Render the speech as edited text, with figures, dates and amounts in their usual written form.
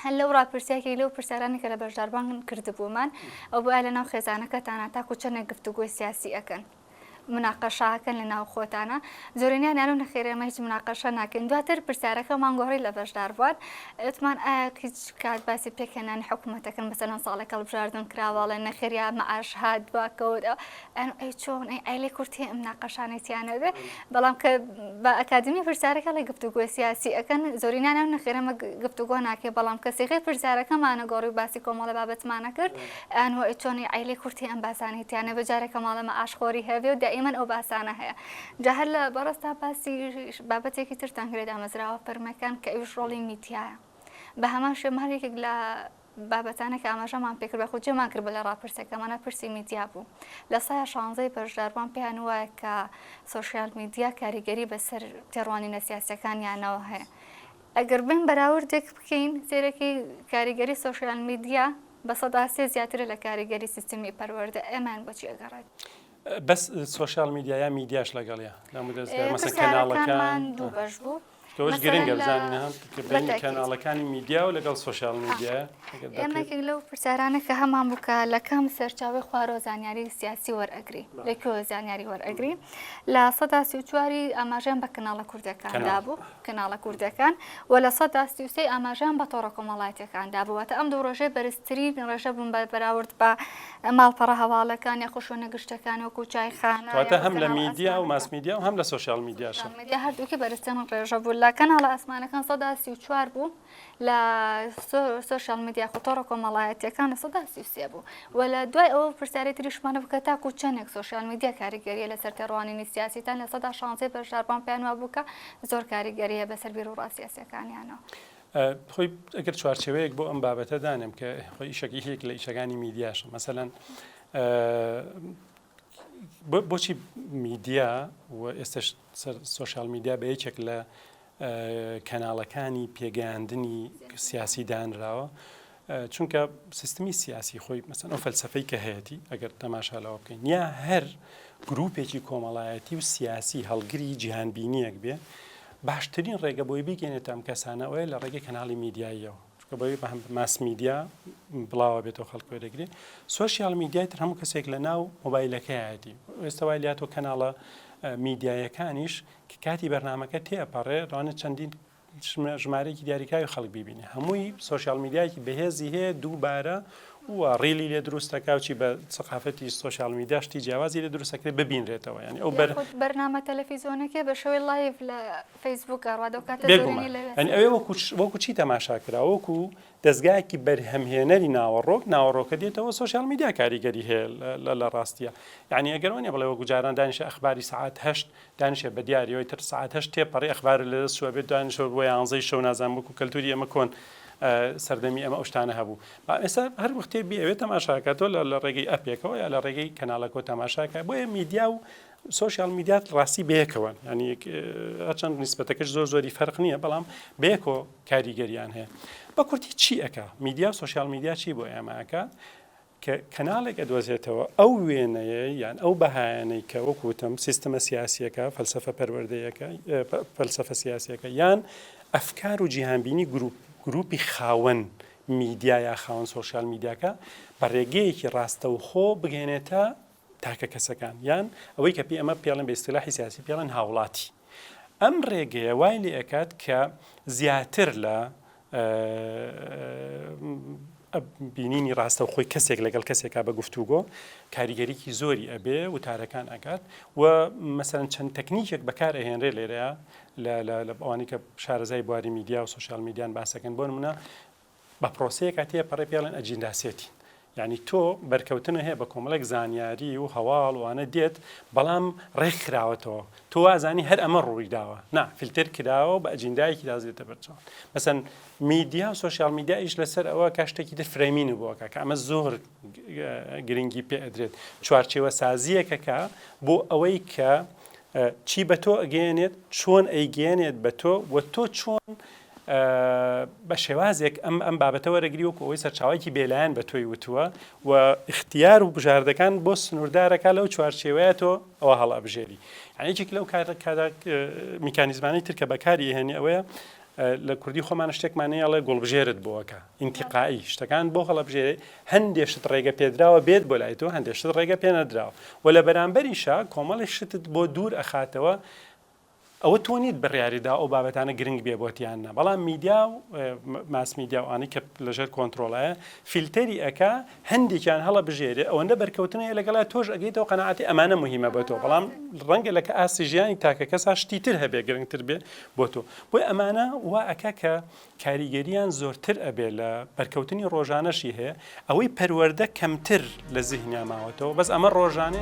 هەر لەو ڕاپرسیاکی لەو پرسیارانی کە لە بەشداربان کردبوومان ئەو بۆ لە ناو خێزانەکەتانە تاکو چەندێک گفتوگۆی سیاسی ئەکەن مناقەشاکەن لە ناو خۆتانە زۆرینیان یانو نەخێرەمە هیچ مناقەشە ناکەن دواتر پرسیارەکەمان گۆڕی لە بەشداربوان ئەتمان ئایا هیچ کات باسی پێکهێنانی حکوومەتەکەن بەسەرەن ساڵێک هەڵبژاردن کراوەڵێ نەخێریا مەعاش هات دواکەوت ئەی چۆن ئەیلێ کورتی ئەم مناقەشانێتیانە بێ بەڵام کە بە ئەکادمی پرسیارەکە لە گفتوگۆی سیاسی ئەکەن زۆرینیان یانو نەخێرەمە گفتوگۆ ناکێ بەڵام کەسێکی پرسیارەکەمانە گۆڕی باسی کۆمەڵە بابەتمانە کرد ئەنوە ئەی چۆنی ئەیلێ کورتی ئەم باسانێتیانە بەجارێکە ماڵە مەعاشخۆری هەبێ و ئێمە ئەو باسانە هەیە جا هەر لە بەڕاستا باسی بابەتێکی ترتان کرێت ئامەزراوە فەرمەکان کە ئەوش ڕۆڵی میدیایە بە هەمان شێمارێکێک لە بابەتانە کە ئاماژەمان پێکرد بە خودجێمان کرد بە لە ڕاپرسەکەمانە پرسی میدیا بوو لە سایە 16 بەشداربان پێیان وایە کە سۆشیال میدیا کاریگەری بەسەر تێڕوانینە سیاسەکانیانەوە هەیە ئەگەر بین بەراوردێک بکەین سێرەکی کاریگەری سۆشیال میدیا بە سەدا سێ زیاترە لە کاریگەری سیستمی پەروەردە ئەمان بۆچی ئەگەڕێت بەس سۆشیال میدیا یا میدیاش لەگەڵیە مەسەن کەناڵەکان دوو بەش بوو تۆش گرنگە بزانین بین کەناڵەکانی میدیا و لەگەڵ سۆشیال میدیا ئێمەێک لەو پرسیارانە کە هەمان بووکە لە کام سەرچاوی خوارۆ زانیاری سیاسی وەرئەگری لەکوێ زانیاری وەرئەگری لە سەدا 34 ئاماژیان بە کەناڵە کوردەکاندا بوو کەناڵە کوردەکان و لە سەدا 33 ئاماژیان بە تۆڕە کۆمەڵایەتەکاندا بووەتە ئەم دوو ڕۆژەی بەرزترین ڕێژە بوون بە بەراورد بە ماڵپەڕە هەواڵەکان یا خوشۆنە گشتەکان وەکو چایخانە واتە هەم لە میدیا و ماس میدیا و هەم لە سۆشیال میدیاشە هەردووکی بەرزترین ڕێژە بوو لە کەناڵە ئاسمانەکان سەدا 34 بوو لە سۆشیال میدیا خۆتۆڕە کۆمەڵایەتیەکان لە سەدا 33 بوو و لە دوای ئەوە پرسیاری تریشمانە بکە تاکو چەندێک سۆشیال میدیا کاریگەریە لەسەر تێڕوانینی سیاسیتان لە سەدا 16 بەشداربان پێیان وا بووکە زۆر کاریگەریە بەسەر بیر و ڕاستیاسیەکانیانەوە خۆی ئەگەر چوارچێوەیەک بۆ ئەم بابەتە دانم کە خۆی ئیشەکی هەیەک لە ئیشەکانی میدیاشە مەسەلەن بۆچی میدیا و ئێستش سۆشیال میدیا بە یەکێک لە کەناڵەکانی پێگەیاندنی سیاسی دانراوە چونکە سیستمی سیاسی خۆی مەسەن ئەو فەلسەفەی کە هەیەی ئەگەر تەماشاڵەوە بکەین یا هەر گروپێکی کۆمەڵایەتی و سیاسی هەڵگری جیهانبینیەک بێ باشترین ڕێگە بۆی بگەێنێت ئەم کەسانەوەی لە ڕێگەی کەناڵی میدیاییەوە چونکە بۆی ماس میدیا بڵاوە بێتەوە خەڵک وەرەگرێ سۆشیال میدیای تر هەموو کەسێک لە ناو مۆبایلەکەیەتی ئێستا وای لاتۆ کەناڵە میدیایەکانیش کە کاتی بەرنامەکە تێپەڕێ ڕوانە چەندین ژمارەیەکی دیاریکراوی خەڵک ببینێ هەمووی سۆشیال میدیایکی بەهێزی هەیە دووبارە و ڕیلی لێ دروستەکەوچی بە سەقافەتی سۆشیال میدیاشتی جیاوازی لێ دروستەکرێت ببینرێتەوە ینی ئەو بەرنامە تەلەڤیزیۆنەکە بە شێوەی لایڤ لە فەیسبووک ڕادۆکاتە ئەوێ وەکو چی تەماشا کرا وەکو دەستگایەکی بەرهەمهێنەری ناوەڕۆکە دێتەوە سۆشیال میدیا کاریگەری هەیە لە ڕاستیە یعنی ئەگەرۆنێ بڵێ وەکو جاران دانیشە ئەخباری سعات 8 دانیشە بە دیاریەوەی تر سعات 8 تێپەڕی ئەخبار لە دەستوە بێت دانیشە بۆ 11 شەو نازان وەکو کەلتوری ئەمە کۆن سەردەمی ئەمە ئەو شتانە هەبوو ئێستا هەر وەختێ بێوێت تەماشاکاتەوە لە ڕێگەی ئەپێکەوە یا لە ڕێگەی کەناڵەکە تەماشاکە بۆیە میدیا و سۆشیال میدیات ڕاستی بەیەکەوە ینی هەرچەند نیسبەتەکەش زۆری فەرق نییە بەڵام بەیەکۆ کاریگەریان هەیە بە کورتی چی ئەکا میدیا و سۆشیال میدیا چی بۆ ئێمەکە کە کەناڵێک ئەدۆزێتەوە ئەو وێنەیە یان ئەو بەهایانەی کە وەکوتم سیستەمە سیاسیەکە فەلسەفە پەروەردەیەکە فەلسەفە سیاسیەکە یان ئەفکار و جیهانبینی گروپی خاوەن میدیا یا خاوەن سۆشیال میدیاکە بە ڕێگەیەکی ڕاستەوخۆ بگەێنێتە تاکە کەسەکان یان ئەوەی کە پێ ئەمە پێڵێن بە ئیستیلاحی سیاسی پێڵێن هاوڵاتی ئەم ڕێگەیە وای لێ ئەکات کە زیاتر لە بینینی ڕاستەوخۆی کەسێک لەگەڵ کەسێکا بە گفتوگۆ کاریگەریکی زۆری ئەبێ وتارەکان ئەکات و مەسەرەن چەند تەکنیکێک بەکارەهێنرێ لێرەیە لە ئەوانی کە شارەزای بواری میدیا و سۆشیال میدیان باسەکەن بۆ نمونە بە پرۆسەیەکە تێپەڕێ پێڵێن ئەجینداسێتی یعنی تۆ بەرکەوتنە هەیە بە کۆمەڵێک زانیاری و هەواڵ وانە دێت بەڵام ڕێکخراوەتەوە تۆ وازانی هەر ئەمە ڕوویداوە نا فیلتر کراوە بە ئەجیندایەکی دازێتە بەرچاو مەسەن میدیا و سۆشیال میدیایش لەسەر ئەوە کاشتێکی تر فرێمینە بۆکە کە ئەمە زۆر گرنگی پێ ئەدرێت چوارچێوە سازیەکەکە بۆ ئەوەی کە چی بە تۆ ئەگەێنێت چۆن ئەیگەێنێت بە تۆ و تۆ چۆن بە شێوازێک ئەم بابەتە وەرەگری وەکو ئەوەی سەرچاوایکی بێلایەن بە تۆی وتووە و اختیار و بژاردەکان بۆ سنووردارەکە لەو چوارچێوەیە تۆ ئەوە هەڵابژێری یانێکێک لەو کارە میکانیزمانەی تر کە بەکاری هێنی ئەوەیە لە کوردی خۆمان شتێکمانەیەڵێ گوڵبژێرت بۆەکە ئینتیقایی شتەکان بۆ هەڵەبژێرێ هەندێک شت ڕێگە پێدراوە بێت بۆ لای تۆ هەندێک شت ڕێگە پێ نەدراوە و لە بەرامبەریشە کۆمەڵی شتت بۆ دوور ئەخاتەوە ئەوە تۆ نیت بڕیاریدا ئەو بابەتانە گرنگ بێ بۆتیانە بەڵام میدیا و ماس میدیاوانی کە لەژێر کۆنتترۆلایە فیلتەری ئەکا هەندێکیان هەڵە بژێرێ ئەوەندە بەرکەوتنەیە لەگەڵای تۆش ئەگەیتەوە قەنەعاتی ئەمانە مهمە بۆ تۆ بەڵام ڕەنگە لەکە ئاسی ژیانی تاکە کەسا شتیتر هەبێ گرنگتر بێ بۆ تۆ بۆی ئەمانە وا ئەکا کە کاریگەریان زۆرتر ئەبێ لە بەرکەوتنی ڕۆژانەشی هەیە ئەوەی پەروەردە کەمتر لە زیهنیا ماوەتەوە بەس ئەمە ڕۆژانێ